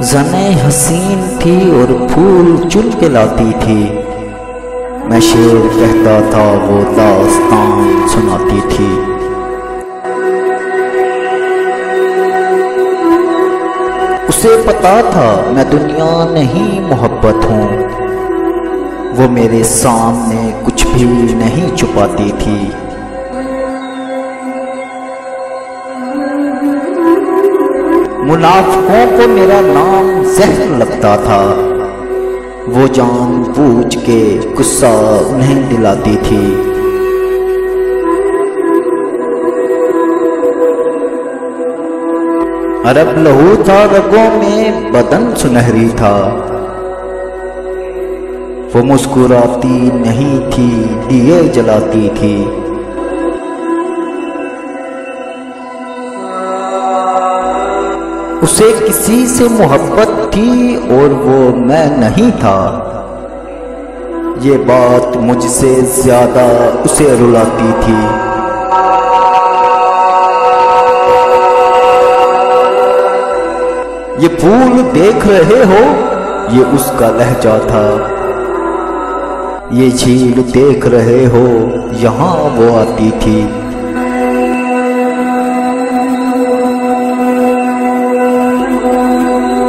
ज़ने हसीन थी और फूल चुन के लाती थी। मैं शेर कहता था वो दास्तान सुनाती थी। उसे पता था मैं दुनिया नहीं मोहब्बत हूँ। वो मेरे सामने कुछ भी नहीं छुपाती थी। मुनाफिकों को मेरा नाम जहर लगता था। वो जानबूझ के गुस्सा उन्हें दिलाती थी। अरब लहू था रगों में, बदन सुनहरी था। वो मुस्कुराती नहीं थी, दिए जलाती थी। उसे किसी से मोहब्बत थी और वो मैं नहीं था। ये बात मुझसे ज्यादा उसे रुलाती थी। ये फूल देख रहे हो, ये उसका लहजा था। ये झील देख रहे हो, यहाँ वो आती थी।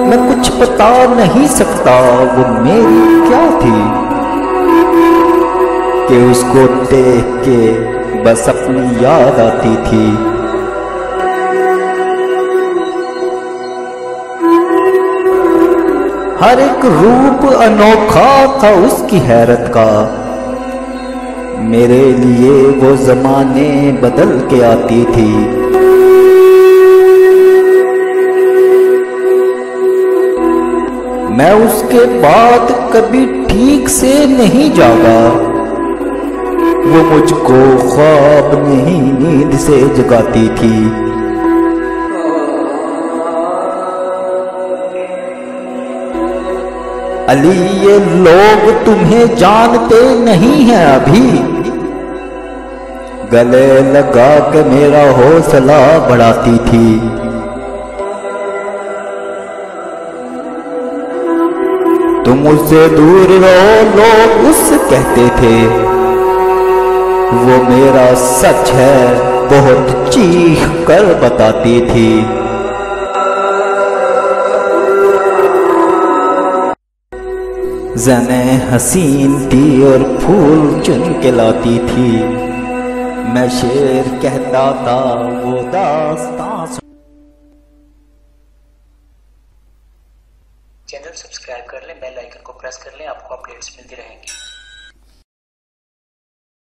मैं कुछ बता नहीं सकता वो मेरी क्या थी, कि उसको देख के बस अपनी याद आती थी। हर एक रूप अनोखा था उसकी हैरत का। मेरे लिए वो जमाने बदल के आती थी। मैं उसके बाद कभी ठीक से नहीं जागा। वो मुझको ख्वाब नहीं नींद से जगाती थी। अली ये लोग तुम्हें जानते नहीं हैं अभी। गले लगा के मेरा हौसला बढ़ाती थी। तुम उससे दूर रहो, लोग उससे कहते थे। वो मेरा सच है बहुत चीख कर बताती थी। ज़ने हसीन थी और फूल चुन के लाती थी। मैं शेर कहता था वो दास्तान। चैनल सब्सक्राइब कर लें, बेल आइकन को प्रेस कर लें, आपको अपडेट्स मिलती रहेंगी।